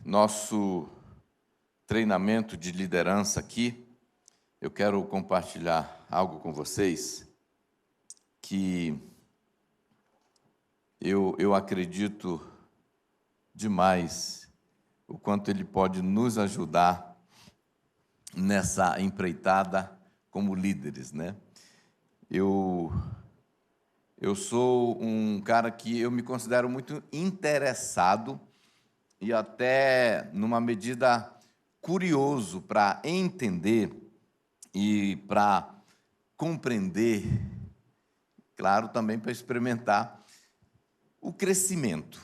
nosso treinamento de liderança aqui, eu quero compartilhar algo com vocês que eu acredito demais o quanto ele pode nos ajudar nessa empreitada como líderes, né? Eu sou um cara que eu me considero muito interessado e até, numa medida, curioso para entender e para compreender, claro, também para experimentar o crescimento,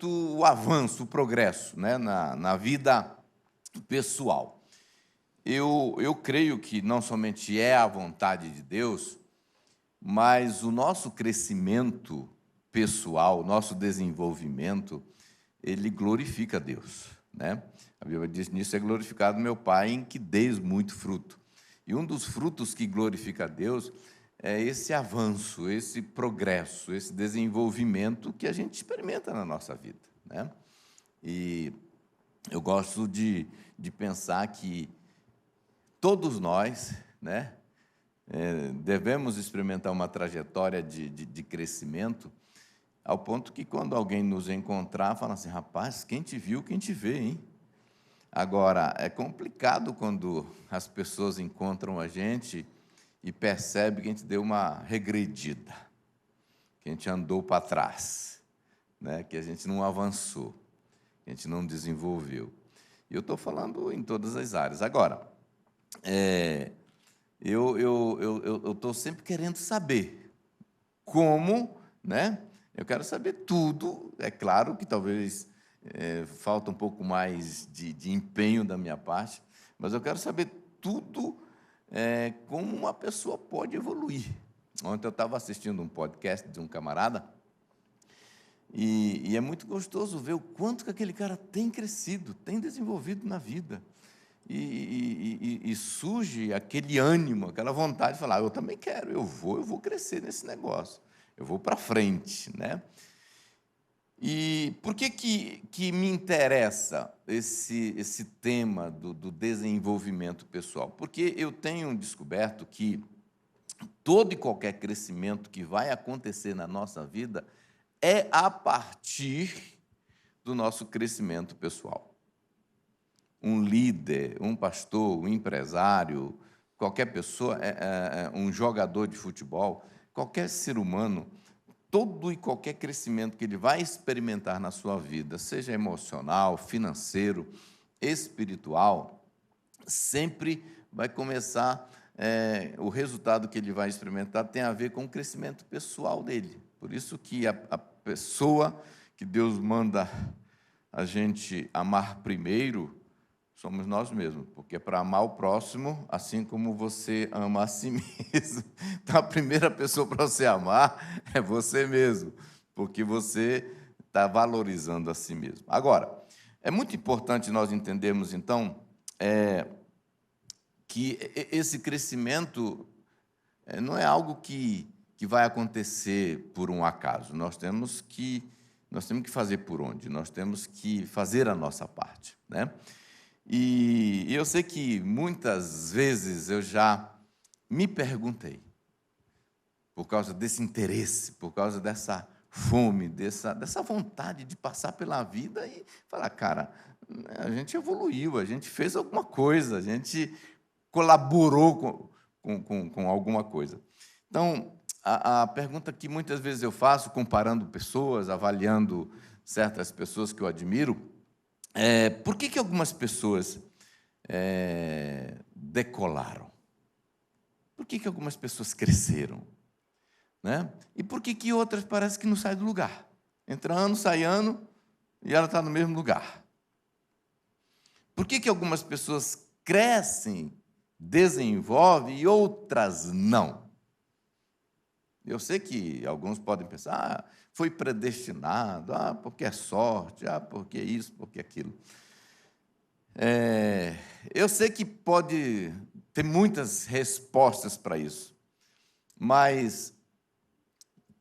o avanço, o progresso, né, na vida pessoal. Eu creio que não somente é a vontade de Deus, mas o nosso crescimento pessoal, o nosso desenvolvimento, ele glorifica a Deus, né? A Bíblia diz: nisso é glorificado meu Pai, em que deis muito fruto. E um dos frutos que glorifica a Deus é esse avanço, esse progresso, esse desenvolvimento que a gente experimenta na nossa vida, né? E eu gosto de pensar que todos nós, né, devemos experimentar uma trajetória de crescimento, ao ponto que, quando alguém nos encontrar, fala assim: rapaz, quem te viu, quem te vê, hein? Agora, é complicado quando as pessoas encontram a gente e percebem que a gente deu uma regredida, que a gente andou para trás, né? Que a gente não avançou, que a gente não desenvolveu. E eu estou falando em todas as áreas. Agora, eu estou sempre querendo saber como, né? Eu quero saber tudo. É claro que talvez falta um pouco mais de empenho da minha parte, mas eu quero saber tudo, como uma pessoa pode evoluir. Ontem eu estava assistindo um podcast de um camarada e é muito gostoso ver o quanto que aquele cara tem crescido, tem desenvolvido na vida. E surge aquele ânimo, aquela vontade de falar: eu também quero, eu vou crescer nesse negócio, eu vou para frente, né? E por que me interessa esse tema do desenvolvimento pessoal? Porque eu tenho descoberto que todo e qualquer crescimento que vai acontecer na nossa vida é a partir do nosso crescimento pessoal. Um líder, um pastor, um empresário, qualquer pessoa, um jogador de futebol, qualquer ser humano, todo e qualquer crescimento que ele vai experimentar na sua vida, seja emocional, financeiro, espiritual, sempre vai começar, o resultado que ele vai experimentar tem a ver com o crescimento pessoal dele. Por isso que a pessoa que Deus manda a gente amar primeiro somos nós mesmos, porque é para amar o próximo, assim como você ama a si mesmo. Então, a primeira pessoa para você amar é você mesmo, porque você está valorizando a si mesmo. Agora, é muito importante nós entendermos, então, que esse crescimento não é algo que vai acontecer por um acaso. Nós temos que fazer por onde? Nós temos que fazer a nossa parte, né? E eu sei que muitas vezes eu já me perguntei, por causa desse interesse, por causa dessa fome, dessa vontade de passar pela vida e falar: cara, a gente evoluiu, a gente fez alguma coisa, a gente colaborou com alguma coisa. Então, a pergunta que muitas vezes eu faço, comparando pessoas, avaliando certas pessoas que eu admiro, por que algumas pessoas decolaram? Por que algumas pessoas cresceram? Né? E por que outras parece que não saem do lugar? Entra ano, sai ano, e ela está no mesmo lugar. Por que algumas pessoas crescem, desenvolvem, e outras não? Eu sei que alguns podem pensar: foi predestinado, porque é sorte, porque isso, porque aquilo. Eu sei que pode ter muitas respostas para isso, mas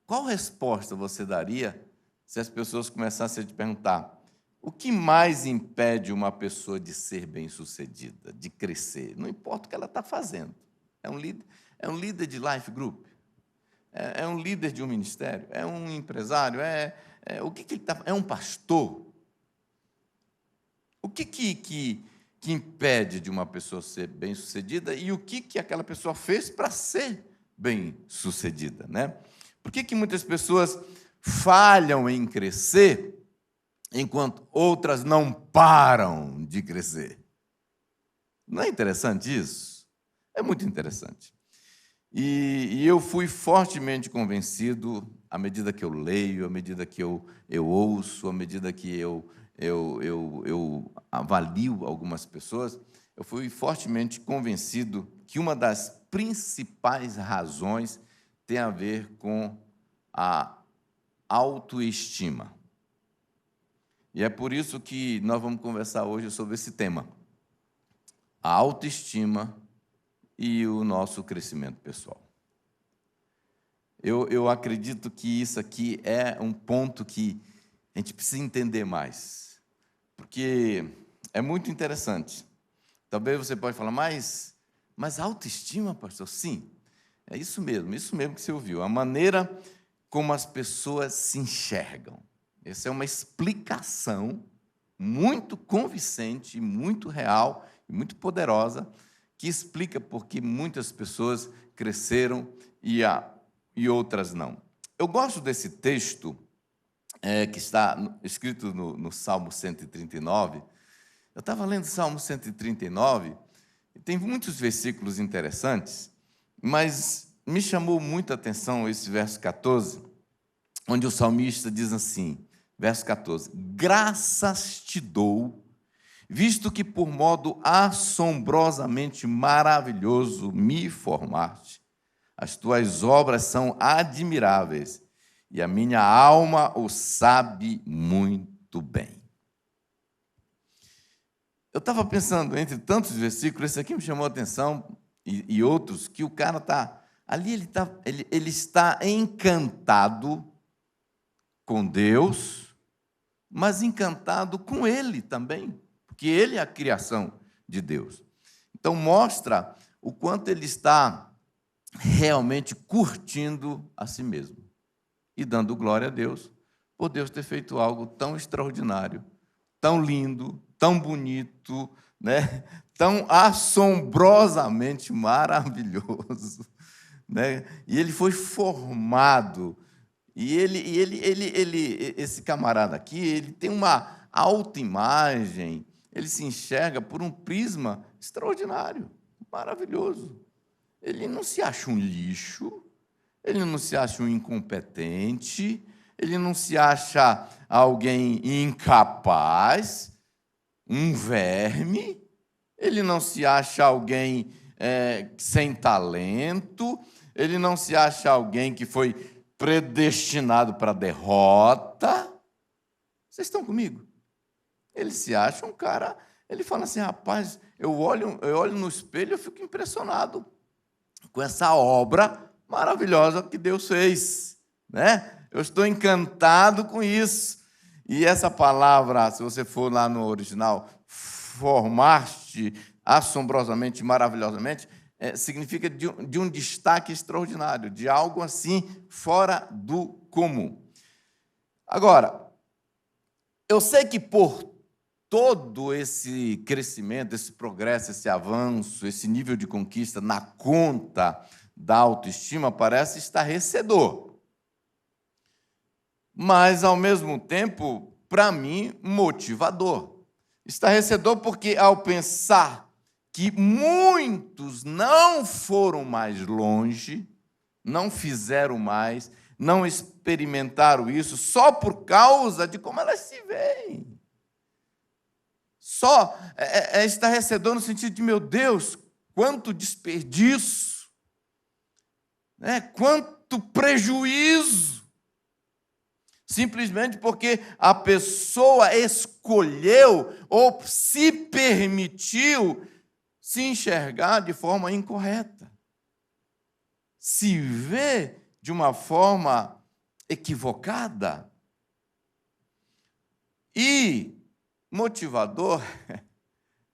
qual resposta você daria se as pessoas começassem a te perguntar: O que mais impede uma pessoa de ser bem-sucedida, de crescer? Não importa o que ela está fazendo. É um líder de life group, é um líder de um ministério, é um empresário, o que ele está? É um pastor. O que impede de uma pessoa ser bem-sucedida e o que aquela pessoa fez para ser bem-sucedida, né? Por que muitas pessoas falham em crescer enquanto outras não param de crescer? Não é interessante isso? É muito interessante. E eu fui fortemente convencido, à medida que eu leio, à medida que eu ouço, à medida que eu avalio algumas pessoas, eu fui fortemente convencido que uma das principais razões tem a ver com a autoestima. E é por isso que nós vamos conversar hoje sobre esse tema, a autoestima e o nosso crescimento pessoal. Eu acredito que isso aqui é um ponto que a gente precisa entender mais, porque é muito interessante. Talvez você pode falar, mas autoestima, pastor? Sim, é isso mesmo que você ouviu. A maneira como as pessoas se enxergam. Essa é uma explicação muito convincente, muito real e muito poderosa, que explica por que muitas pessoas cresceram e outras não. Eu gosto desse texto que está escrito no Salmo 139. Eu estava lendo o Salmo 139, e tem muitos versículos interessantes, mas me chamou muita atenção esse verso 14, onde o salmista diz assim, verso 14, graças te dou, visto que por modo assombrosamente maravilhoso me formaste. As tuas obras são admiráveis, e a minha alma o sabe muito bem. Eu estava pensando, entre tantos versículos, esse aqui me chamou a atenção, e outros, que o cara está... Ali ele está encantado com Deus, mas encantado com ele também, porque ele é a criação de Deus. Então, mostra o quanto ele está realmente curtindo a si mesmo e dando glória a Deus por Deus ter feito algo tão extraordinário, tão lindo, tão bonito, né? Tão assombrosamente maravilhoso, né? E ele foi formado. E esse camarada aqui, ele tem uma autoimagem, ele se enxerga por um prisma extraordinário, maravilhoso. Ele não se acha um lixo, ele não se acha um incompetente, ele não se acha alguém incapaz, um verme, ele não se acha alguém sem talento, ele não se acha alguém que foi predestinado para a derrota. Vocês estão comigo? Ele se acha um cara, ele fala assim, rapaz, eu olho no espelho e eu fico impressionado com essa obra maravilhosa que Deus fez, né? Eu estou encantado com isso. E essa palavra, se você for lá no original, formaste assombrosamente, maravilhosamente, significa de um destaque extraordinário, de algo assim fora do comum. Agora, eu sei que por todo esse crescimento, esse progresso, esse avanço, esse nível de conquista na conta da autoestima parece estarrecedor. Mas, ao mesmo tempo, para mim, motivador. Estarrecedor porque, ao pensar que muitos não foram mais longe, não fizeram mais, não experimentaram isso só por causa de como elas se veem. Só é estarrecedor no sentido de, meu Deus, quanto desperdício, né? Quanto prejuízo, simplesmente porque a pessoa escolheu ou se permitiu se enxergar de forma incorreta, se ver de uma forma equivocada. E motivador,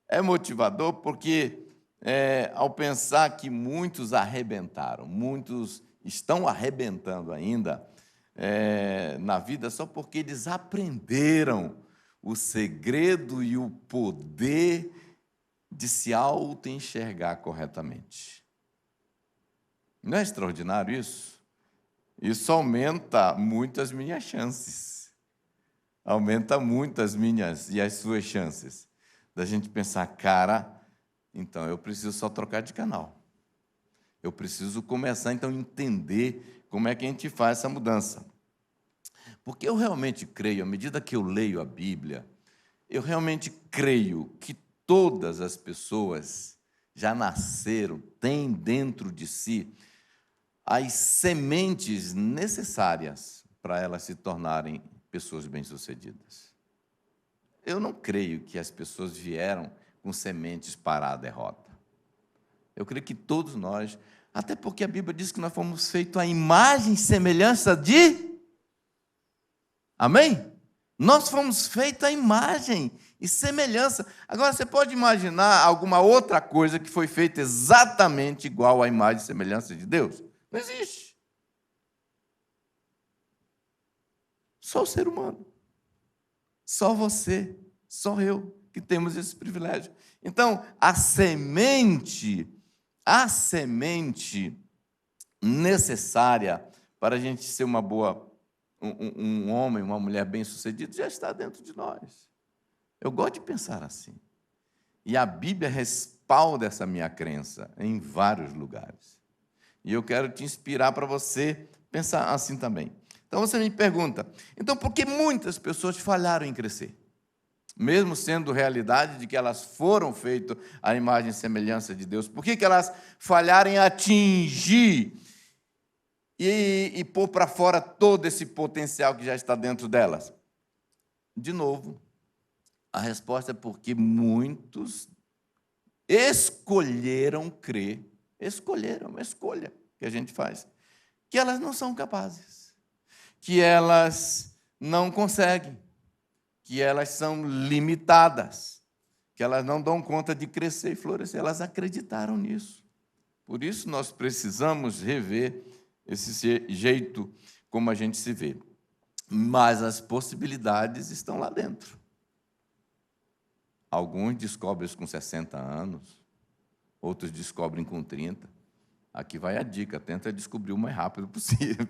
é motivador porque, ao pensar que muitos arrebentaram, muitos estão arrebentando ainda na vida só porque eles aprenderam o segredo e o poder de se auto-enxergar corretamente. Não é extraordinário isso? Isso aumenta muito as minhas chances. Aumenta muito as minhas e as suas chances. Da gente pensar, cara, então eu preciso só trocar de canal. Eu preciso começar, então, a entender como é que a gente faz essa mudança. Porque eu realmente creio, à medida que eu leio a Bíblia, eu realmente creio que todas as pessoas já nasceram, têm dentro de si as sementes necessárias para elas se tornarem pessoas bem-sucedidas. Eu não creio que as pessoas vieram com sementes para a derrota. Eu creio que todos nós, até porque a Bíblia diz que nós fomos feitos à imagem e semelhança de... Amém? Nós fomos feitos à imagem e semelhança. Agora, você pode imaginar alguma outra coisa que foi feita exatamente igual à imagem e semelhança de Deus? Não existe. Só o ser humano. Só você, só eu, que temos esse privilégio. Então, a semente necessária para a gente ser uma boa, um homem, uma mulher bem-sucedido, já está dentro de nós. Eu gosto de pensar assim. E a Bíblia respalda essa minha crença em vários lugares. E eu quero te inspirar para você pensar assim também. Então você me pergunta, então por que muitas pessoas falharam em crescer? Mesmo sendo realidade de que elas foram feitas à imagem e semelhança de Deus, por que elas falharam em atingir e pôr para fora todo esse potencial que já está dentro delas? De novo, a resposta é porque muitos escolheram crer, escolheram, uma escolha que a gente faz, que elas não são capazes, que elas não conseguem, que elas são limitadas, que elas não dão conta de crescer e florescer. Elas acreditaram nisso. Por isso nós precisamos rever esse jeito como a gente se vê. Mas as possibilidades estão lá dentro. Alguns descobrem isso com 60 anos, outros descobrem com 30. Aqui vai a dica, tenta descobrir o mais rápido possível.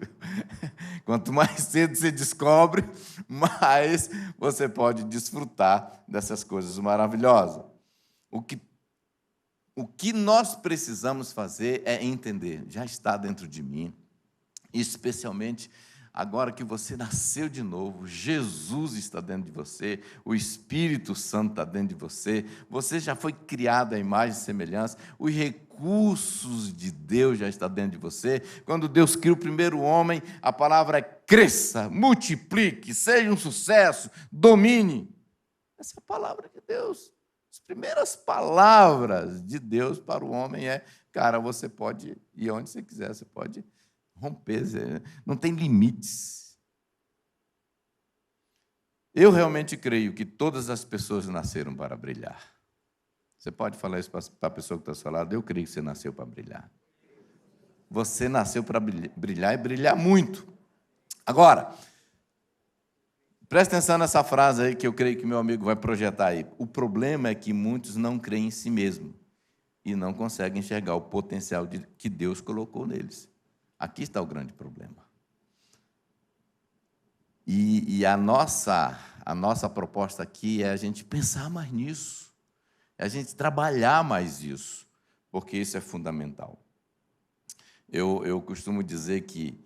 Quanto mais cedo você descobre, mais você pode desfrutar dessas coisas maravilhosas. O que nós precisamos fazer é entender, já está dentro de mim, especialmente agora que você nasceu de novo, Jesus está dentro de você, o Espírito Santo está dentro de você, você já foi criado à imagem e semelhança, os recursos de Deus já estão dentro de você. Quando Deus cria o primeiro homem, a palavra é cresça, multiplique, seja um sucesso, domine. Essa é a palavra de Deus. As primeiras palavras de Deus para o homem é, cara, você pode ir onde você quiser, você pode romper, não tem limites. Eu realmente creio que todas as pessoas nasceram para brilhar. Você pode falar isso para a pessoa que está ao seu lado? Eu creio que você nasceu para brilhar. Você nasceu para brilhar e brilhar muito. Agora, presta atenção nessa frase aí que eu creio que meu amigo vai projetar aí. O problema é que muitos não creem em si mesmos e não conseguem enxergar o potencial que Deus colocou neles. Aqui está o grande problema. E a nossa proposta aqui é a gente pensar mais nisso, é a gente trabalhar mais isso, porque isso é fundamental. Eu costumo dizer que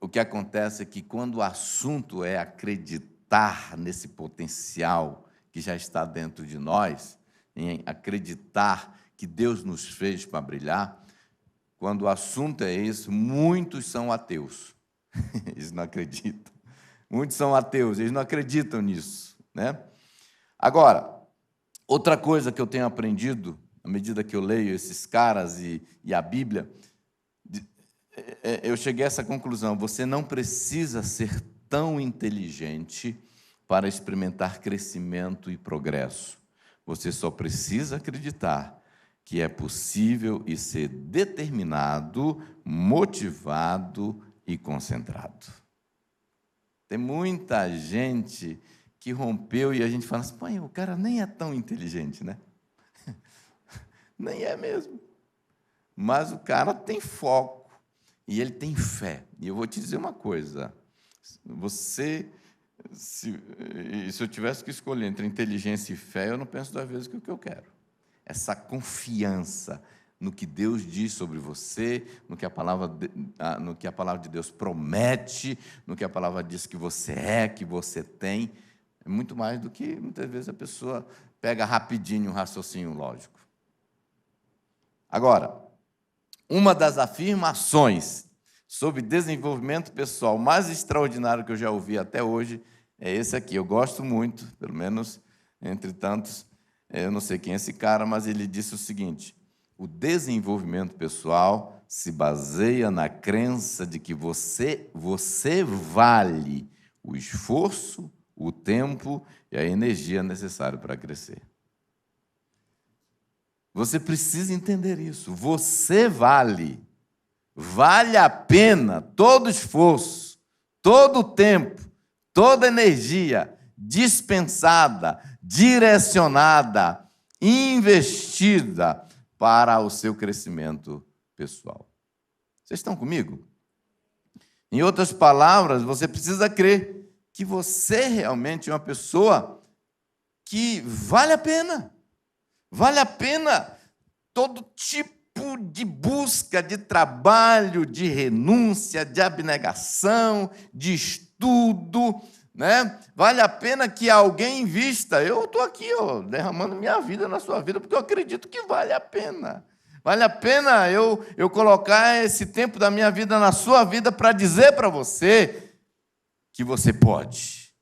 o que acontece é que quando o assunto é acreditar nesse potencial que já está dentro de nós, em acreditar que Deus nos fez para brilhar, quando o assunto é esse, muitos são ateus. Eles não acreditam. Muitos são ateus, eles não acreditam nisso, né? Agora, outra coisa que eu tenho aprendido, à medida que eu leio esses caras e a Bíblia, eu cheguei a essa conclusão: você não precisa ser tão inteligente para experimentar crescimento e progresso. Você só precisa acreditar que é possível e ser determinado, motivado e concentrado. Tem muita gente que rompeu e a gente fala assim, pai, o cara nem é tão inteligente, né? Nem é mesmo. Mas o cara tem foco e ele tem fé. E eu vou te dizer uma coisa, se eu tivesse que escolher entre inteligência e fé, eu não penso duas vezes que o que eu quero. Essa confiança no que Deus diz sobre você, no que a palavra de Deus promete, no que a palavra diz que você é, que você tem, é muito mais do que, muitas vezes, a pessoa pega rapidinho um raciocínio lógico. Agora, uma das afirmações sobre desenvolvimento pessoal mais extraordinário que eu já ouvi até hoje é esse aqui. Eu gosto muito, pelo menos entre tantos, eu não sei quem é esse cara, mas ele disse o seguinte: o desenvolvimento pessoal se baseia na crença de que você vale o esforço, o tempo e a energia necessária para crescer. Você precisa entender isso. Você vale a pena todo esforço, todo o tempo, toda energia dispensada, direcionada, investida para o seu crescimento pessoal. Vocês estão comigo? Em outras palavras, você precisa crer que você realmente é uma pessoa que vale a pena. Vale a pena todo tipo de busca, de trabalho, de renúncia, de abnegação, de estudo, né? Vale a pena que alguém invista. Eu estou aqui, derramando minha vida na sua vida, porque eu acredito que vale a pena. Vale a pena eu colocar esse tempo da minha vida na sua vida para dizer para você que você pode.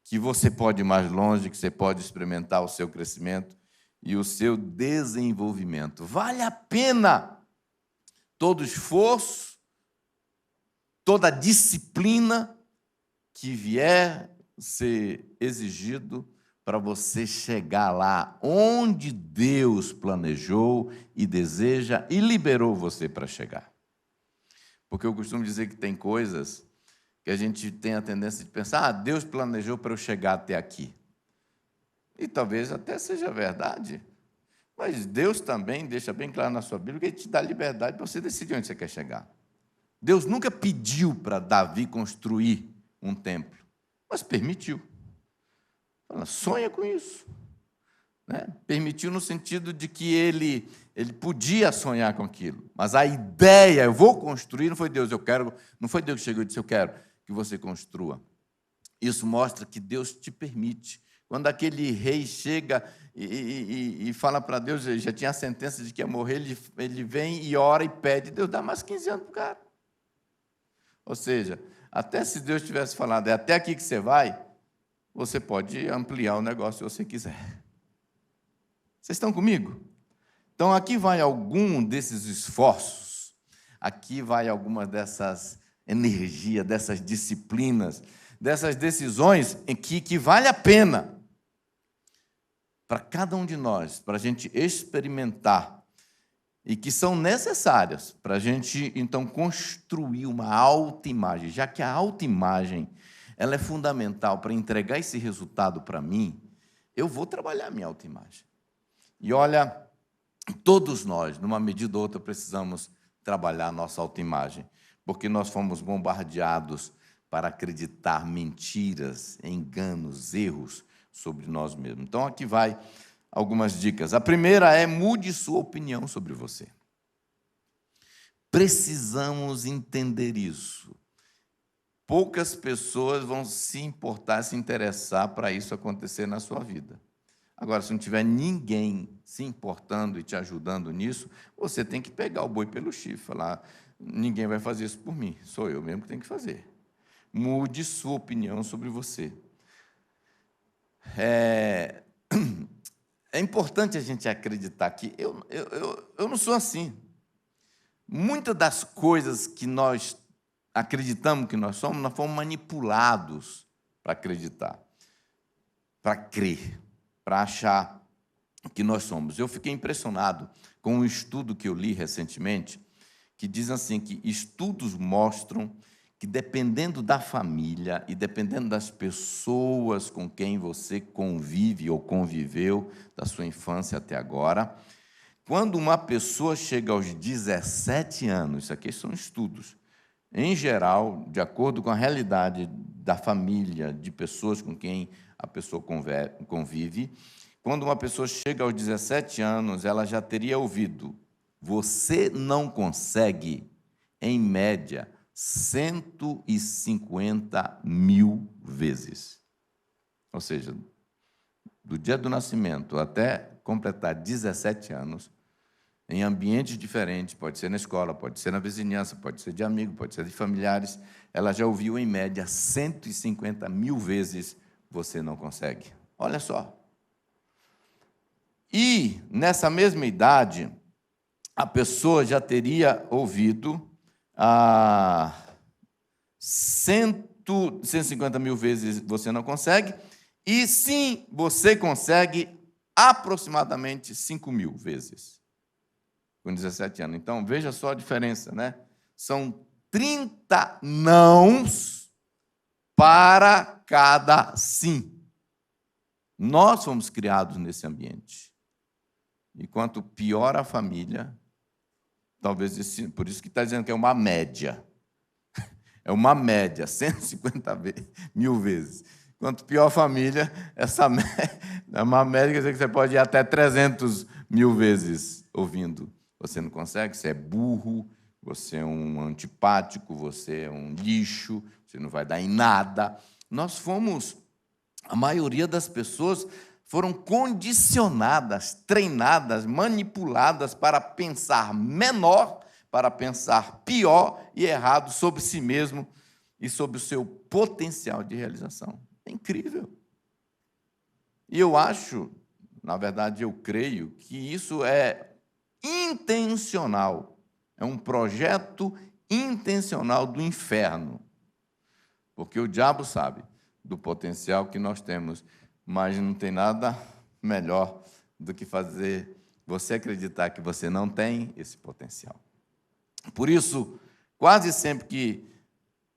Que você pode ir mais longe, que você pode experimentar o seu crescimento e o seu desenvolvimento. Vale a pena todo esforço, toda disciplina que vier ser exigido para você chegar lá onde Deus planejou e deseja e liberou você para chegar. Porque eu costumo dizer que tem coisas que a gente tem a tendência de pensar, Deus planejou para eu chegar até aqui. E talvez até seja verdade, mas Deus também deixa bem claro na sua Bíblia que Ele te dá liberdade para você decidir onde você quer chegar. Deus nunca pediu para Davi construir um templo, mas permitiu. Fala, sonha com isso. Né? Permitiu no sentido de que ele podia sonhar com aquilo, mas a ideia, eu vou construir, não foi Deus, eu quero, não foi Deus que chegou e disse, eu quero que você construa. Isso mostra que Deus te permite. Quando aquele rei chega e fala para Deus, ele já tinha a sentença de que ia morrer, ele vem e ora e pede, Deus dá mais 15 anos para o cara. Ou seja, até se Deus tivesse falado, é até aqui que você pode ampliar o negócio se você quiser. Vocês estão comigo? Então, aqui vai algum desses esforços, aqui vai algumas dessas energias, dessas disciplinas, dessas decisões em que vale a pena para cada um de nós, para a gente experimentar, e que são necessárias para a gente, então, construir uma autoimagem, já que a autoimagem ela é fundamental para entregar esse resultado para mim, eu vou trabalhar a minha autoimagem. E olha, todos nós, numa medida ou outra, precisamos trabalhar a nossa autoimagem, porque nós fomos bombardeados para acreditar mentiras, enganos, erros sobre nós mesmos. Então, aqui vai algumas dicas. A primeira é: mude sua opinião sobre você. Precisamos entender isso. Poucas pessoas vão se importar, se interessar para isso acontecer na sua vida. Agora, se não tiver ninguém se importando e te ajudando nisso, você tem que pegar o boi pelo chifre, falar, ninguém vai fazer isso por mim, sou eu mesmo que tenho que fazer. Mude sua opinião sobre você. É importante a gente acreditar que eu não sou assim. Muitas das coisas que nós acreditamos que nós fomos manipulados para acreditar, para crer, para achar que nós somos. Eu fiquei impressionado com um estudo que eu li recentemente, que diz assim, que estudos mostram que dependendo da família e dependendo das pessoas com quem você convive ou conviveu da sua infância até agora, quando uma pessoa chega aos 17 anos, isso aqui são estudos, em geral, de acordo com a realidade da família, de pessoas com quem a pessoa convive, quando uma pessoa chega aos 17 anos, ela já teria ouvido: você não consegue, em média, 150 mil vezes. Ou seja, do dia do nascimento até completar 17 anos, em ambientes diferentes, pode ser na escola, pode ser na vizinhança, pode ser de amigo, pode ser de familiares, ela já ouviu, em média, 150 mil vezes: você não consegue. Olha só. E, nessa mesma idade, a pessoa já teria ouvido 150 mil vezes: você não consegue, e sim, você consegue, aproximadamente 5 mil vezes, com 17 anos. Então, veja só a diferença, né? São 30 nãos para cada sim. Nós fomos criados nesse ambiente. E quanto pior a família, talvez por isso que está dizendo que é uma média. É uma média, 150 mil vezes. Quanto pior a família, é uma média, quer dizer que você pode ir até 300 mil vezes ouvindo. Você não consegue, você é burro, você é um antipático, você é um lixo, você não vai dar em nada. A maioria das pessoas foram condicionadas, treinadas, manipuladas para pensar menor, para pensar pior e errado sobre si mesmo e sobre o seu potencial de realização. É incrível. E eu acho, na verdade, eu creio que isso é intencional. É um projeto intencional do inferno. Porque o diabo sabe do potencial que nós temos, mas não tem nada melhor do que fazer você acreditar que você não tem esse potencial. Por isso, quase sempre que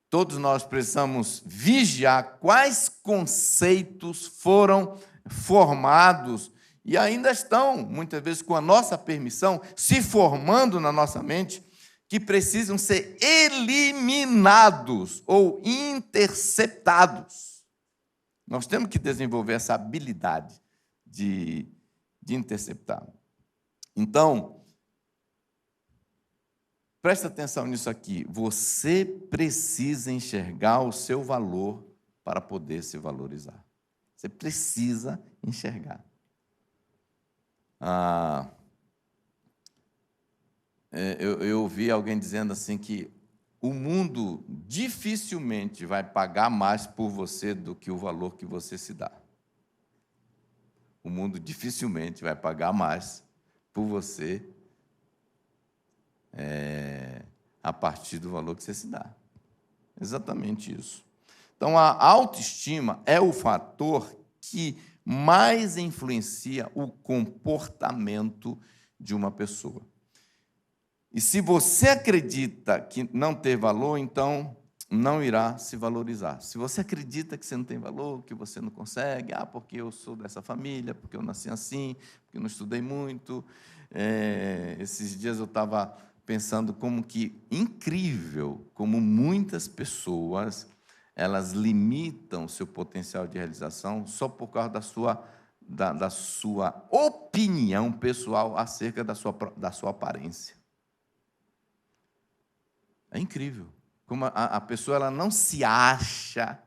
todos nós precisamos vigiar quais conceitos foram formados e ainda estão, muitas vezes, com a nossa permissão, se formando na nossa mente, que precisam ser eliminados ou interceptados. Nós temos que desenvolver essa habilidade de interceptar. Então, presta atenção nisso aqui. Você precisa enxergar o seu valor para poder se valorizar. Você precisa enxergar. Eu ouvi alguém dizendo assim que o mundo dificilmente vai pagar mais por você do que o valor que você se dá. O mundo dificilmente vai pagar mais por você a partir do valor que você se dá. Exatamente isso. Então, a autoestima é o fator que mais influencia o comportamento de uma pessoa. E se você acredita que não tem valor, então não irá se valorizar. Se você acredita que você não tem valor, que você não consegue, porque eu sou dessa família, porque eu nasci assim, porque eu não estudei muito. Esses dias eu estava pensando como que incrível, como muitas pessoas elas limitam o seu potencial de realização só por causa da sua opinião pessoal acerca da sua aparência. É incrível como a pessoa ela não se acha,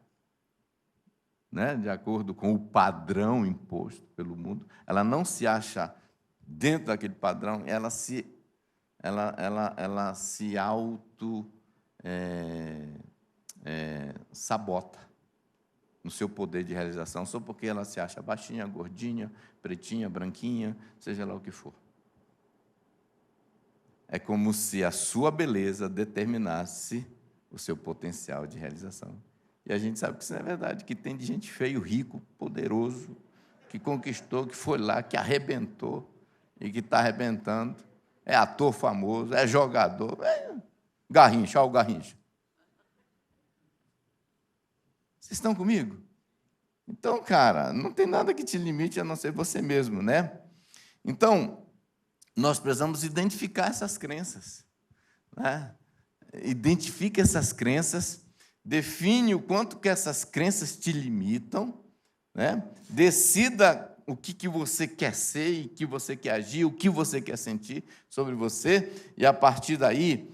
né, de acordo com o padrão imposto pelo mundo, ela não se acha dentro daquele padrão, ela se auto sabota no seu poder de realização, só porque ela se acha baixinha, gordinha, pretinha, branquinha, seja lá o que for. É como se a sua beleza determinasse o seu potencial de realização. E a gente sabe que isso não é verdade, que tem de gente feio, rico, poderoso, que conquistou, que foi lá, que arrebentou e que está arrebentando. É ator famoso, é jogador, Garrincha, olha o Garrincha. Vocês estão comigo? Então, cara, não tem nada que te limite a não ser você mesmo, né? Então, nós precisamos identificar essas crenças, né? Identifique essas crenças, define o quanto que essas crenças te limitam, né? Decida o que você quer ser e o que você quer agir, o que você quer sentir sobre você, e a partir daí,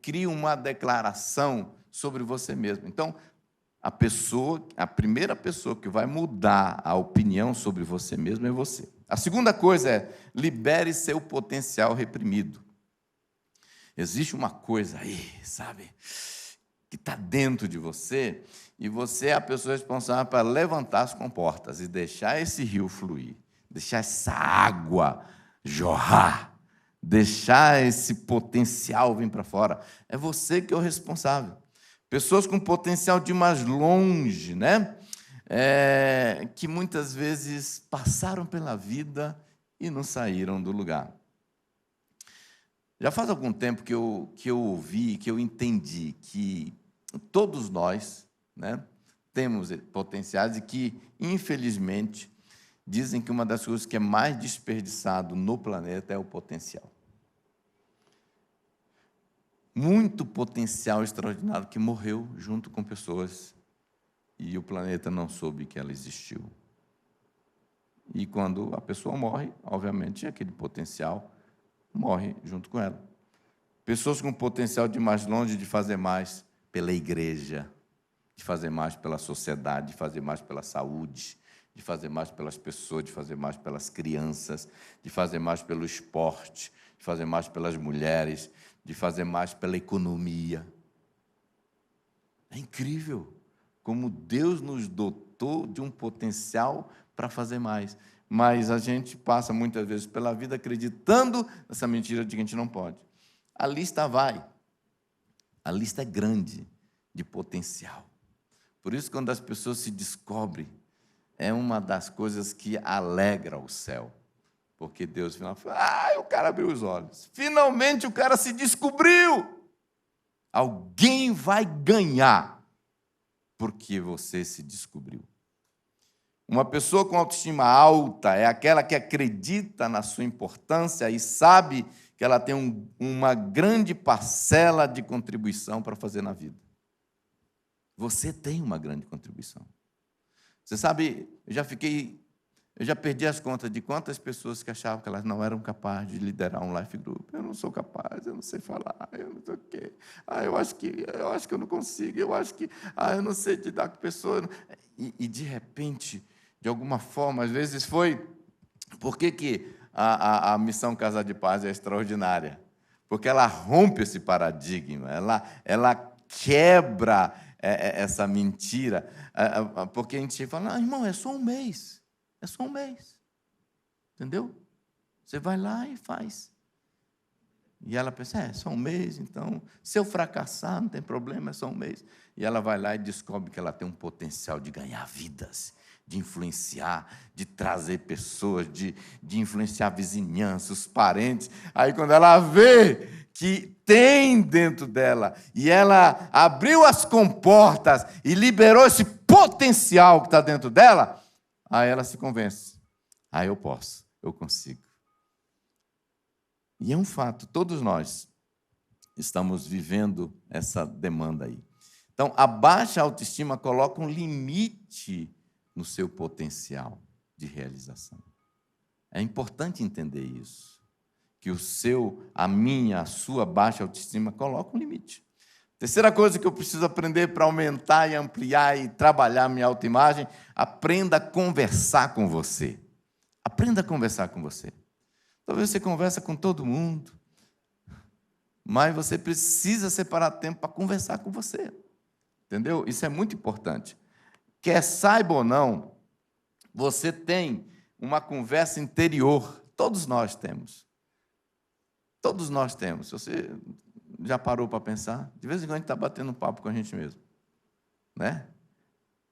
crie uma declaração sobre você mesmo. Então, a primeira pessoa que vai mudar a opinião sobre você mesmo é você. A segunda coisa é, libere seu potencial reprimido. Existe uma coisa aí, sabe, que está dentro de você, e você é a pessoa responsável para levantar as comportas e deixar esse rio fluir, deixar essa água jorrar, deixar esse potencial vir para fora. É você que é o responsável. Pessoas com potencial de ir mais longe, né? Que muitas vezes passaram pela vida e não saíram do lugar. Já faz algum tempo que eu ouvi, que eu entendi que todos nós, né, temos potenciais e que, infelizmente, dizem que uma das coisas que é mais desperdiçado no planeta é o potencial. Muito potencial extraordinário que morreu junto com pessoas e o planeta não soube que ela existiu. E quando a pessoa morre, obviamente, aquele potencial morre junto com ela. Pessoas com potencial de ir mais longe, de fazer mais pela igreja, de fazer mais pela sociedade, de fazer mais pela saúde, de fazer mais pelas pessoas, de fazer mais pelas crianças, de fazer mais pelo esporte, de fazer mais pelas mulheres, de fazer mais pela economia. É incrível como Deus nos dotou de um potencial para fazer mais. Mas a gente passa muitas vezes pela vida acreditando nessa mentira de que a gente não pode. A lista vai. A lista é grande de potencial. Por isso, quando as pessoas se descobrem, é uma das coisas que alegra o céu. Porque Deus fala, o cara abriu os olhos. Finalmente o cara se descobriu. Alguém vai ganhar porque você se descobriu. Uma pessoa com autoestima alta é aquela que acredita na sua importância e sabe que ela tem uma grande parcela de contribuição para fazer na vida. Você tem uma grande contribuição. Você sabe, eu já perdi as contas de quantas pessoas que achavam que elas não eram capazes de liderar um life group. Eu não sou capaz, eu não sei falar, eu não sei o quê. Eu acho que eu não consigo, eu eu não sei lidar com pessoas. E de repente, de alguma forma, às vezes foi... Por que a missão Casa de Paz é extraordinária? Porque ela rompe esse paradigma, ela quebra essa mentira, porque a gente fala, irmão, é só um mês. É só um mês, entendeu? Você vai lá e faz. E ela pensa, é só um mês, então, se eu fracassar, não tem problema, é só um mês. E ela vai lá e descobre que ela tem um potencial de ganhar vidas, de influenciar, de trazer pessoas, de influenciar a vizinhança, os parentes. Aí, quando ela vê que tem dentro dela, e ela abriu as comportas e liberou esse potencial que está dentro dela, aí ela se convence. Eu posso, eu consigo. E é um fato, todos nós estamos vivendo essa demanda aí. Então, a baixa autoestima coloca um limite no seu potencial de realização. É importante entender isso, que a sua baixa autoestima coloca um limite. Terceira coisa que eu preciso aprender para aumentar e ampliar e trabalhar a minha autoimagem, aprenda a conversar com você. Aprenda a conversar com você. Talvez você conversa com todo mundo, mas você precisa separar tempo para conversar com você. Entendeu? Isso é muito importante. Quer saiba ou não, você tem uma conversa interior. Todos nós temos. Todos nós temos. Você já parou para pensar? De vez em quando a gente está batendo um papo com a gente mesmo. né?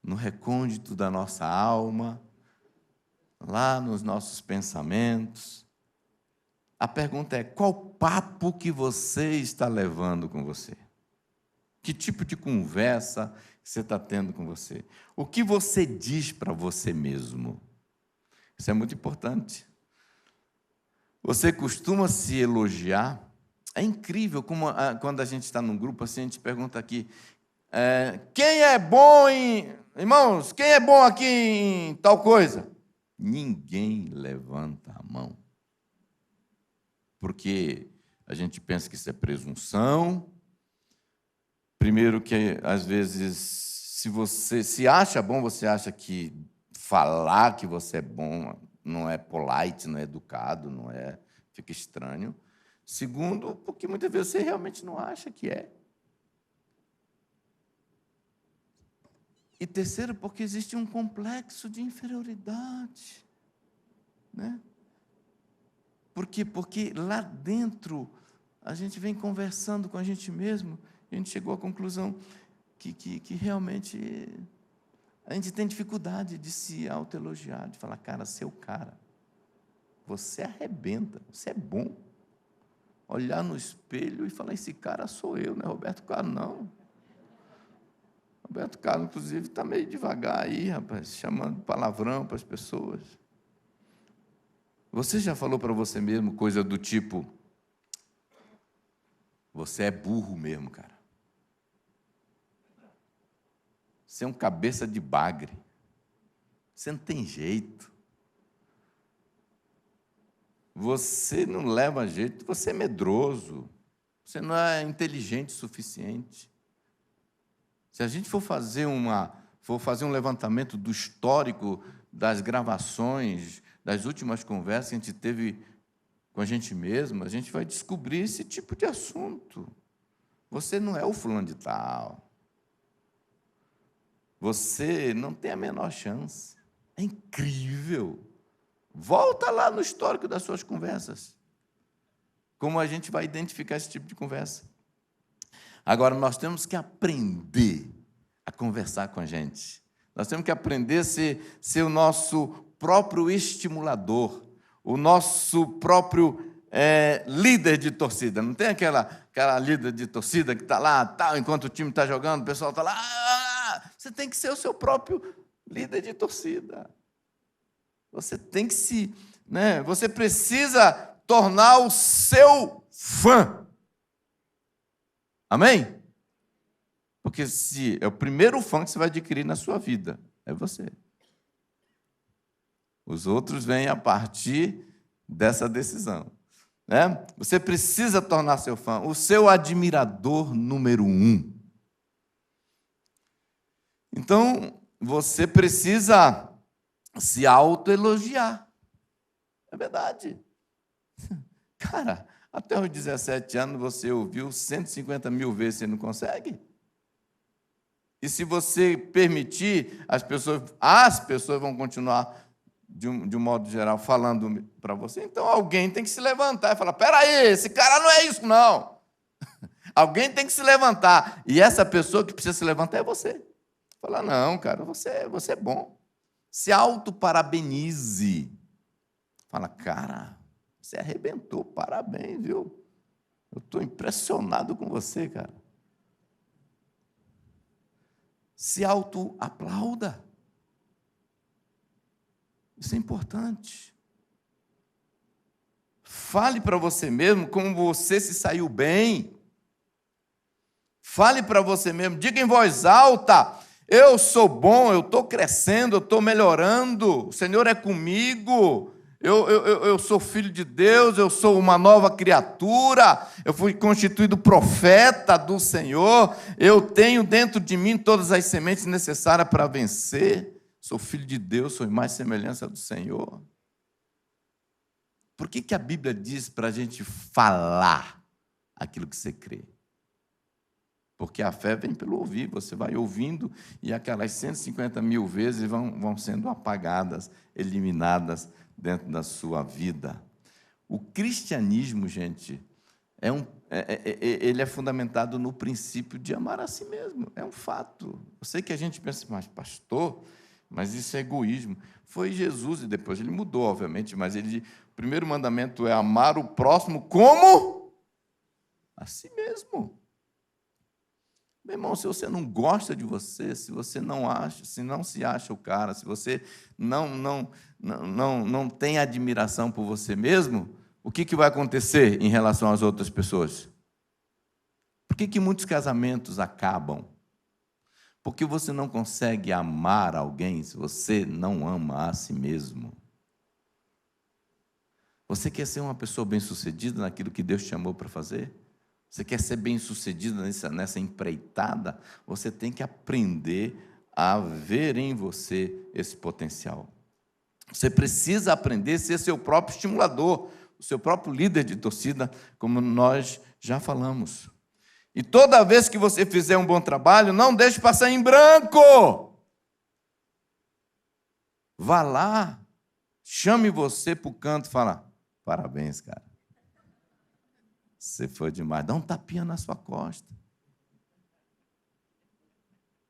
No recôndito da nossa alma, lá nos nossos pensamentos. A pergunta é: qual papo que você está levando com você? Que tipo de conversa você está tendo com você? O que você diz para você mesmo? Isso é muito importante. Você costuma se elogiar? É incrível como quando a gente está num grupo assim, a gente pergunta aqui, quem é bom em... Irmãos, quem é bom aqui em tal coisa? Ninguém levanta a mão. Porque a gente pensa que isso é presunção. Primeiro que, às vezes, se você se acha bom, você acha que falar que você é bom não é polite, não é educado, não é, fica estranho. Segundo, porque muitas vezes você realmente não acha que é. E terceiro, porque existe um complexo de inferioridade, né? Por quê? Porque lá dentro a gente vem conversando com a gente mesmo, e a gente chegou à conclusão que realmente a gente tem dificuldade de se autoelogiar, de falar, cara, seu cara, você arrebenta, você é bom. Olhar no espelho e falar, esse cara sou eu, não é Roberto Carlos, não. Roberto Carlos, inclusive, está meio devagar aí, rapaz, chamando palavrão para as pessoas. Você já falou para você mesmo coisa do tipo, você é burro mesmo, cara. Você é um cabeça de bagre. Você não tem jeito. Você não leva jeito, você é medroso. Você não é inteligente o suficiente. Se a gente for fazer um levantamento do histórico das gravações, das últimas conversas que a gente teve com a gente mesmo, a gente vai descobrir esse tipo de assunto. Você não é o fulano de tal. Você não tem a menor chance. É incrível. Volta lá no histórico das suas conversas. Como a gente vai identificar esse tipo de conversa? Agora, nós temos que aprender a conversar com a gente. Nós temos que aprender a ser o nosso próprio estimulador, o nosso próprio líder de torcida. Não tem aquela líder de torcida que está lá, tal, enquanto o time está jogando, o pessoal está lá. Você tem que ser o seu próprio líder de torcida. Você tem que você precisa tornar o seu fã. Amém? Porque se é o primeiro fã que você vai adquirir na sua vida, é você. Os outros vêm a partir dessa decisão, né? Você precisa tornar seu fã, o seu admirador número 1. Então, você precisa se autoelogiar. É verdade. Cara, até os 17 anos você ouviu 150 mil vezes, você não consegue? E se você permitir, as pessoas vão continuar, de um modo geral, falando para você. Então, alguém tem que se levantar e falar, peraí, esse cara não é isso, não. Alguém tem que se levantar. E essa pessoa que precisa se levantar é você. Falar, não, cara, você é bom. Se autoparabenize. Fala, cara, você arrebentou, parabéns, viu? Eu estou impressionado com você, cara. Se autoaplauda. Isso é importante. Fale para você mesmo como você se saiu bem. Fale para você mesmo, diga em voz alta, eu sou bom, eu estou crescendo, eu estou melhorando, o Senhor é comigo, eu sou filho de Deus, eu sou uma nova criatura, eu fui constituído profeta do Senhor, eu tenho dentro de mim todas as sementes necessárias para vencer, sou filho de Deus, sou imagem e semelhança do Senhor. Por que a Bíblia diz para a gente falar aquilo que você crê? Porque a fé vem pelo ouvir, você vai ouvindo e aquelas 150 mil vezes vão sendo apagadas, eliminadas dentro da sua vida. O cristianismo, gente, ele é fundamentado no princípio de amar a si mesmo. É um fato. Eu sei que a gente pensa, mas pastor, mas isso é egoísmo. Foi Jesus, e depois ele mudou, obviamente, mas o primeiro mandamento é amar o próximo como a si mesmo. Meu irmão, se você não gosta de você, se você não acha, se não se acha o cara, se você não tem admiração por você mesmo, o que vai acontecer em relação às outras pessoas? Por que muitos casamentos acabam? Porque você não consegue amar alguém se você não ama a si mesmo. Você quer ser uma pessoa bem-sucedida naquilo que Deus te chamou para fazer? Você quer ser bem-sucedido nessa empreitada? Você tem que aprender a ver em você esse potencial. Você precisa aprender a ser seu próprio estimulador, o seu próprio líder de torcida, como nós já falamos. E toda vez que você fizer um bom trabalho, não deixe passar em branco. Vá lá, chame você para o canto e fala, parabéns, cara. Você foi demais. Dá um tapinha na sua costa.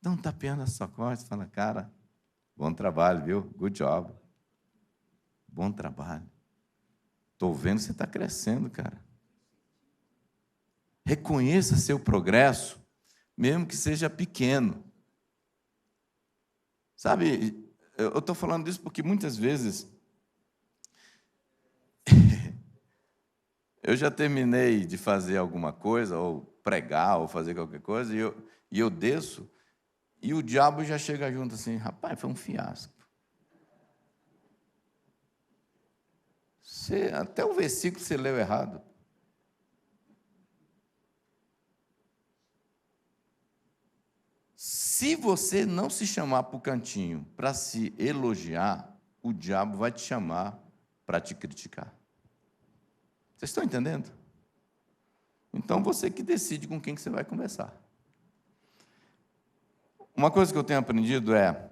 Dá um tapinha na sua costa e fala, cara, bom trabalho, viu? Good job. Bom trabalho. Estou vendo que você está crescendo, cara. Reconheça seu progresso, mesmo que seja pequeno. Sabe, eu estou falando disso porque muitas vezes eu já terminei de fazer alguma coisa, ou pregar, ou fazer qualquer coisa, e eu desço, e o diabo já chega junto assim, rapaz, foi um fiasco. Até o versículo você leu errado. Se você não se chamar para o cantinho para se elogiar, o diabo vai te chamar para te criticar. Vocês estão entendendo? Então, você que decide com quem que você vai conversar. Uma coisa que eu tenho aprendido é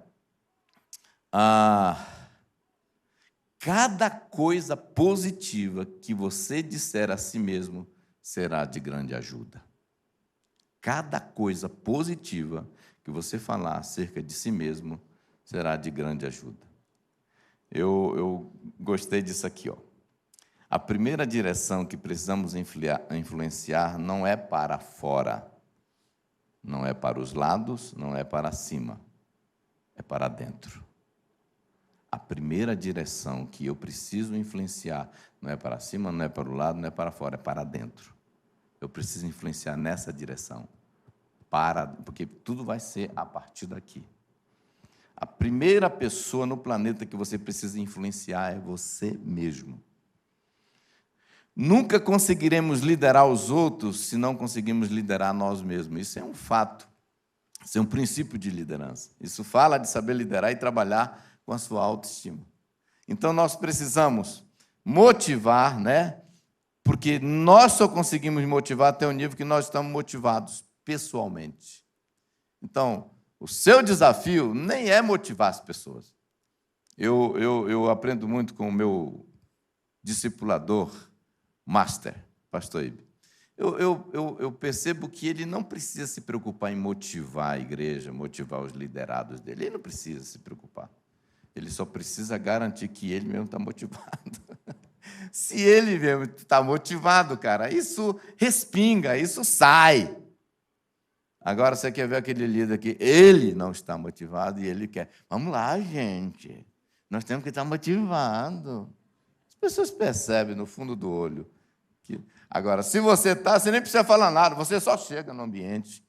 cada coisa positiva que você disser a si mesmo será de grande ajuda. Cada coisa positiva que você falar acerca de si mesmo será de grande ajuda. Eu gostei disso aqui, ó. A primeira direção que precisamos influenciar não é para fora, não é para os lados, não é para cima, é para dentro. A primeira direção que eu preciso influenciar não é para cima, não é para o lado, não é para fora, é para dentro. Eu preciso influenciar nessa direção, porque tudo vai ser a partir daqui. A primeira pessoa no planeta que você precisa influenciar é você mesmo. Nunca conseguiremos liderar os outros se não conseguimos liderar nós mesmos. Isso é um fato. Isso é um princípio de liderança. Isso fala de saber liderar e trabalhar com a sua autoestima. Então, nós precisamos motivar, né? Porque nós só conseguimos motivar até o nível que nós estamos motivados pessoalmente. Então, o seu desafio nem é motivar as pessoas. Eu aprendo muito com o meu discipulador, Master, pastor Ibe. Eu percebo que ele não precisa se preocupar em motivar a igreja, motivar os liderados dele. Ele não precisa se preocupar. Ele só precisa garantir que ele mesmo está motivado. Se ele mesmo está motivado, cara, isso respinga, isso sai. Agora você quer ver aquele líder que ele não está motivado e ele quer. Vamos lá, gente. Nós temos que estar motivados. As pessoas percebem no fundo do olho. Agora, se você está, você nem precisa falar nada, você só chega no ambiente.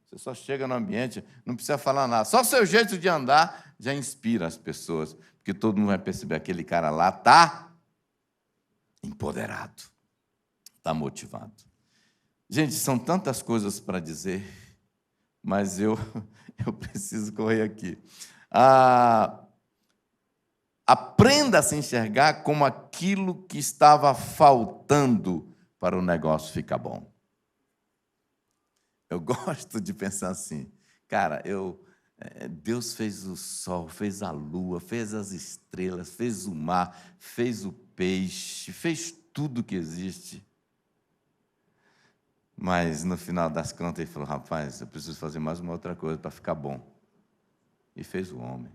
Você só chega no ambiente, não precisa falar nada. Só o seu jeito de andar já inspira as pessoas, porque todo mundo vai perceber que aquele cara lá está empoderado, está motivado. Gente, são tantas coisas para dizer, mas eu preciso correr aqui. Aprenda a se enxergar como aquilo que estava faltando para o negócio ficar bom. Eu gosto de pensar assim, cara, Deus fez o sol, fez a lua, fez as estrelas, fez o mar, fez o peixe, fez tudo que existe. Mas, no final das contas, ele falou, rapaz, eu preciso fazer mais uma outra coisa para ficar bom. E fez o homem,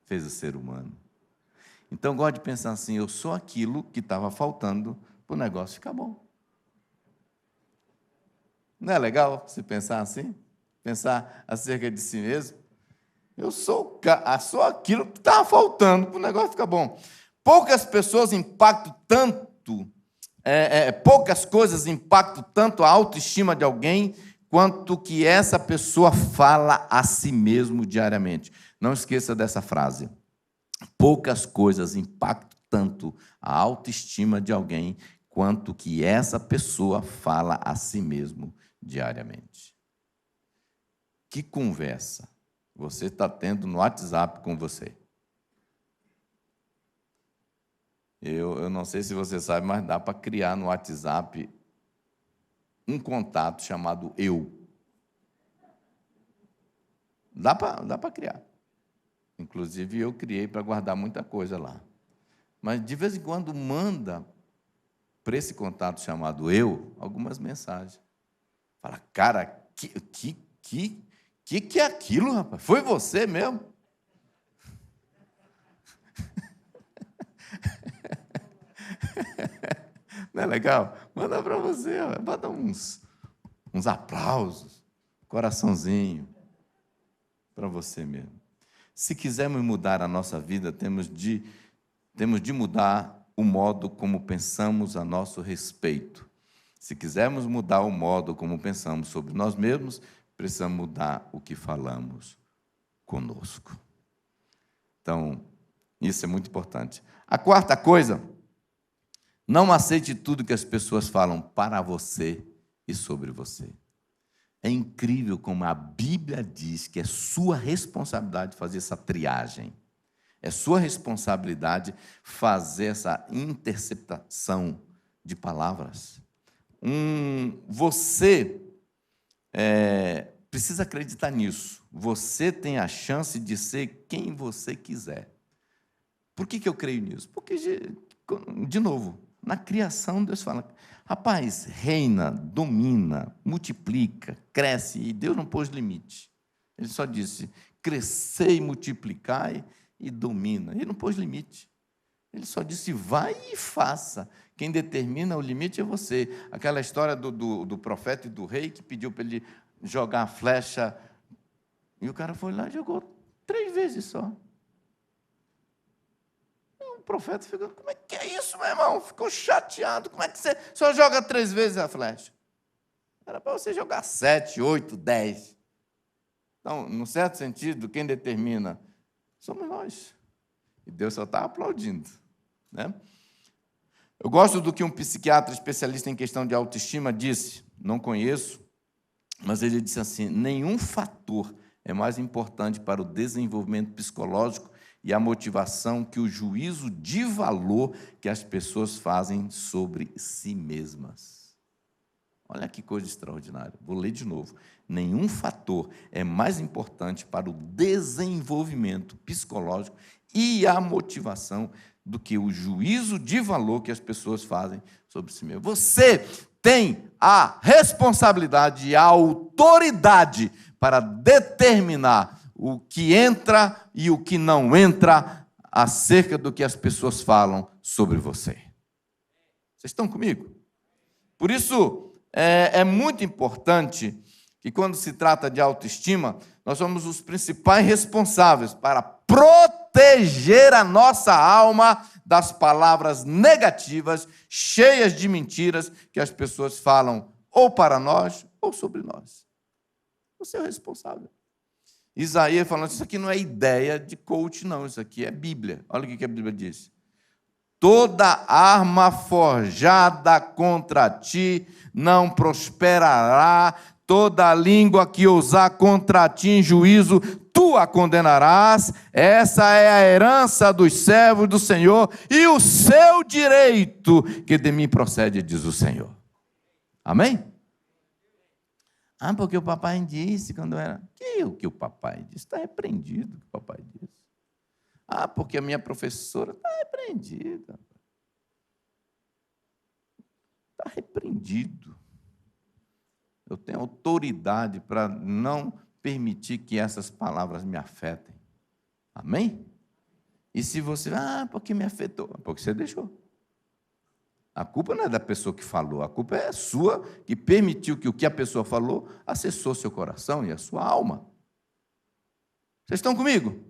fez o ser humano. Então, eu gosto de pensar assim, eu sou aquilo que estava faltando para o negócio ficar bom. Não é legal você pensar assim? Pensar acerca de si mesmo? Eu sou aquilo que estava faltando para o negócio ficar bom. Poucas pessoas impactam tanto, poucas coisas impactam tanto a autoestima de alguém quanto que essa pessoa fala a si mesmo diariamente. Não esqueça dessa frase. Poucas coisas impactam tanto a autoestima de alguém quanto que essa pessoa fala a si mesmo diariamente. Que conversa você está tendo no WhatsApp com você? Eu não sei se você sabe, mas dá para criar no WhatsApp um contato chamado eu. Dá para criar. Inclusive, eu criei para guardar muita coisa lá. Mas, de vez em quando, manda para esse contato chamado eu algumas mensagens. Fala, cara, que é aquilo, rapaz? Foi você mesmo? Não é legal? Manda para você, manda uns aplausos, coraçãozinho, para você mesmo. Se quisermos mudar a nossa vida, temos de mudar o modo como pensamos a nosso respeito. Se quisermos mudar o modo como pensamos sobre nós mesmos, precisamos mudar o que falamos conosco. Então, isso é muito importante. A quarta coisa, não aceite tudo que as pessoas falam para você e sobre você. É incrível como a Bíblia diz que é sua responsabilidade fazer essa triagem. É sua responsabilidade fazer essa interceptação de palavras. Você precisa acreditar nisso. Você tem a chance de ser quem você quiser. Por que eu creio nisso? Porque, de novo, na criação Deus fala, rapaz, reina, domina, multiplica, cresce, e Deus não pôs limite. Ele só disse, crescei, multiplicai e domina. Ele não pôs limite. Ele só disse, vai e faça. Quem determina o limite é você. Aquela história do profeta e do rei que pediu para ele jogar a flecha, e o cara foi lá e jogou 3 vezes só. O profeta ficou, como é que é isso, meu irmão? Ficou chateado. Como é que você só joga 3 vezes a flecha? Era para você jogar 7, 8, 10. Então, num certo sentido, quem determina somos nós. E Deus só está aplaudindo, né? Eu gosto do que um psiquiatra especialista em questão de autoestima disse, não conheço, mas ele disse assim, nenhum fator é mais importante para o desenvolvimento psicológico e a motivação que o juízo de valor que as pessoas fazem sobre si mesmas. Olha que coisa extraordinária. Vou ler de novo. Nenhum fator é mais importante para o desenvolvimento psicológico e a motivação do que o juízo de valor que as pessoas fazem sobre si mesmas. Você tem a responsabilidade e a autoridade para determinar o que entra e o que não entra acerca do que as pessoas falam sobre você. Vocês estão comigo? Por isso, é muito importante que, quando se trata de autoestima, nós somos os principais responsáveis para proteger a nossa alma das palavras negativas, cheias de mentiras, que as pessoas falam ou para nós ou sobre nós. Você é o responsável. Isaías falando, isso aqui não é ideia de coach, não, isso aqui é Bíblia. Olha o que a Bíblia diz. Toda arma forjada contra ti não prosperará, toda língua que ousar contra ti em juízo, tu a condenarás. Essa é a herança dos servos do Senhor e o seu direito que de mim procede, diz o Senhor. Amém? Ah, porque o papai disse quando era... O que o papai disse? Está repreendido o que o papai disse. Ah, porque a minha professora está repreendida. Está repreendido. Eu tenho autoridade para não permitir que essas palavras me afetem. Amém? E se você, porque me afetou, porque você deixou. A culpa não é da pessoa que falou, a culpa é sua, que permitiu que o que a pessoa falou acessou seu coração e a sua alma. Vocês estão comigo?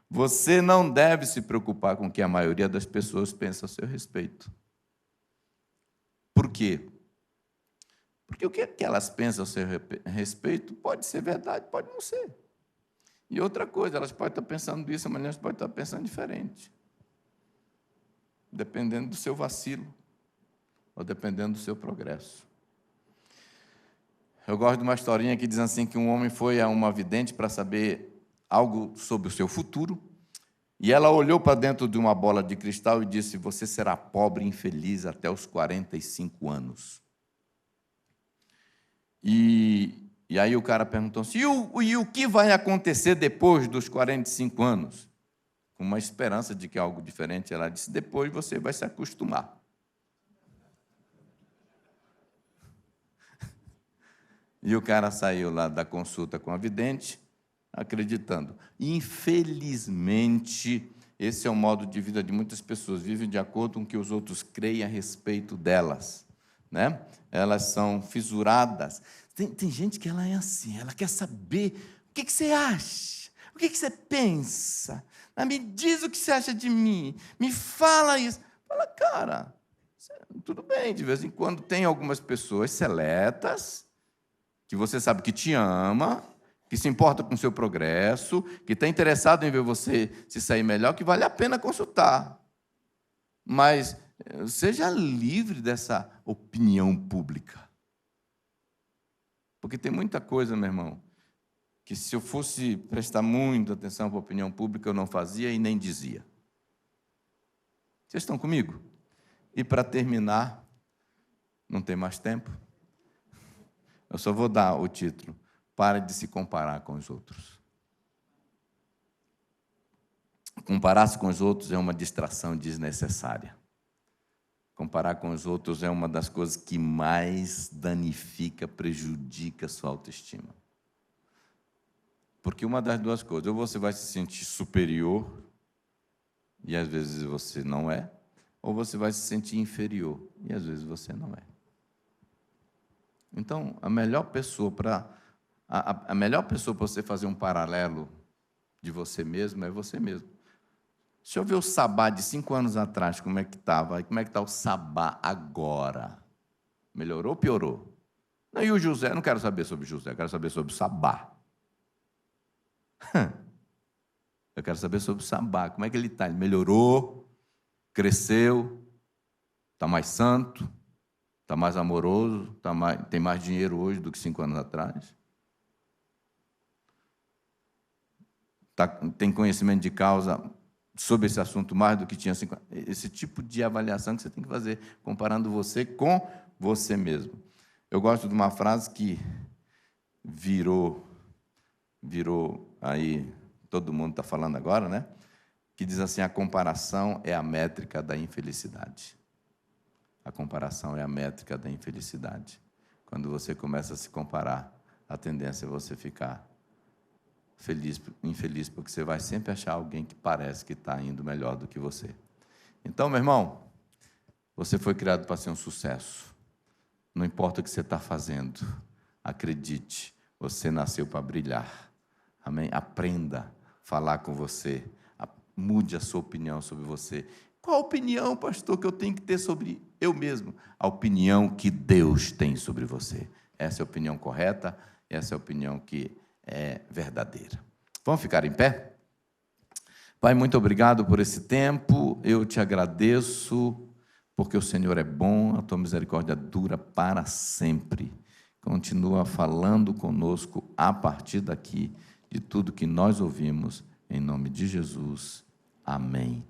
Você não deve se preocupar com o que a maioria das pessoas pensa a seu respeito. Por quê? Porque o que elas pensam a seu respeito pode ser verdade, pode não ser. E outra coisa, elas podem estar pensando isso, amanhã elas podem estar pensando diferente. Dependendo do seu vacilo, ou dependendo do seu progresso. Eu gosto de uma historinha que diz assim, que um homem foi a uma vidente para saber algo sobre o seu futuro, e ela olhou para dentro de uma bola de cristal e disse, você será pobre e infeliz até os 45 anos. E aí o cara perguntou assim, e o que vai acontecer depois dos 45 anos? Com uma esperança de que algo diferente, ela disse, depois você vai se acostumar. E o cara saiu lá da consulta com a vidente, acreditando. Infelizmente, esse é o modo de vida de muitas pessoas, vivem de acordo com o que os outros creem a respeito delas, né? Elas são fissuradas. Tem gente que ela é assim, ela quer saber o que você acha, o que você pensa. Me diz o que você acha de mim, me fala isso. Fala, cara, tudo bem, de vez em quando tem algumas pessoas seletas, que você sabe que te ama, que se importa com o seu progresso, que está interessado em ver você se sair melhor, que vale a pena consultar. Mas seja livre dessa opinião pública. Porque tem muita coisa, meu irmão, que se eu fosse prestar muita atenção para a opinião pública, eu não fazia e nem dizia. Vocês estão comigo? E para terminar, não tem mais tempo, eu só vou dar o título, pare de se comparar com os outros. Comparar-se com os outros é uma distração desnecessária. Comparar com os outros é uma das coisas que mais danifica, prejudica a sua autoestima. Porque uma das duas coisas, ou você vai se sentir superior, e às vezes você não é, ou você vai se sentir inferior, e às vezes você não é. Então, a melhor pessoa para você fazer um paralelo de você mesmo é você mesmo. Deixa eu ver o Sabá de 5 anos atrás, como é que estava, e como é que está o Sabá agora. Melhorou ou piorou? Não, e o José? Eu não quero saber sobre José, eu quero saber sobre o Sabá. Eu quero saber sobre o Sabá, como é que ele está? Ele melhorou, cresceu, está mais santo, está mais amoroso, tem mais dinheiro hoje do que 5 anos atrás? Tem conhecimento de causa sobre esse assunto mais do que tinha 5 anos? Esse tipo de avaliação que você tem que fazer, comparando você com você mesmo. Eu gosto de uma frase que virou aí, todo mundo está falando agora, né? Que diz assim, a comparação é a métrica da infelicidade. A comparação é a métrica da infelicidade. Quando você começa a se comparar, a tendência é você ficar infeliz, porque você vai sempre achar alguém que parece que está indo melhor do que você. Então, meu irmão, você foi criado para ser um sucesso. Não importa o que você está fazendo, acredite, você nasceu para brilhar. Amém? Aprenda a falar com você, mude a sua opinião sobre você. Qual a opinião, pastor, que eu tenho que ter sobre eu mesmo? A opinião que Deus tem sobre você. Essa é a opinião correta, essa é a opinião que é verdadeira. Vamos ficar em pé? Pai, muito obrigado por esse tempo, eu te agradeço, porque o Senhor é bom, a tua misericórdia dura para sempre. Continua falando conosco a partir daqui, de tudo que nós ouvimos, em nome de Jesus. Amém.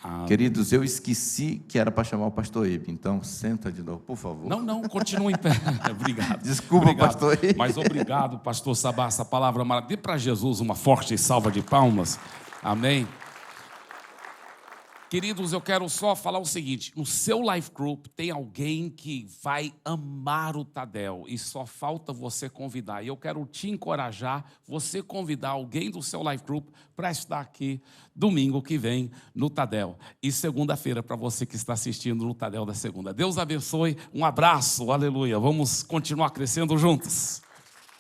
Amém. Queridos, eu esqueci que era para chamar o pastor Ibe, então senta de novo, por favor. Não, continua em pé. Obrigado. Desculpa, obrigado. Pastor Ibe. Mas obrigado, pastor Sabá, essa palavra maravilhosa. Dê para Jesus uma forte salva de palmas. Amém. Queridos, eu quero só falar o seguinte: no seu life group tem alguém que vai amar o Tadel e só falta você convidar. E eu quero te encorajar, você convidar alguém do seu life group para estar aqui domingo que vem no Tadel. E segunda-feira para você que está assistindo no Tadel da segunda. Deus abençoe, um abraço, aleluia. Vamos continuar crescendo juntos.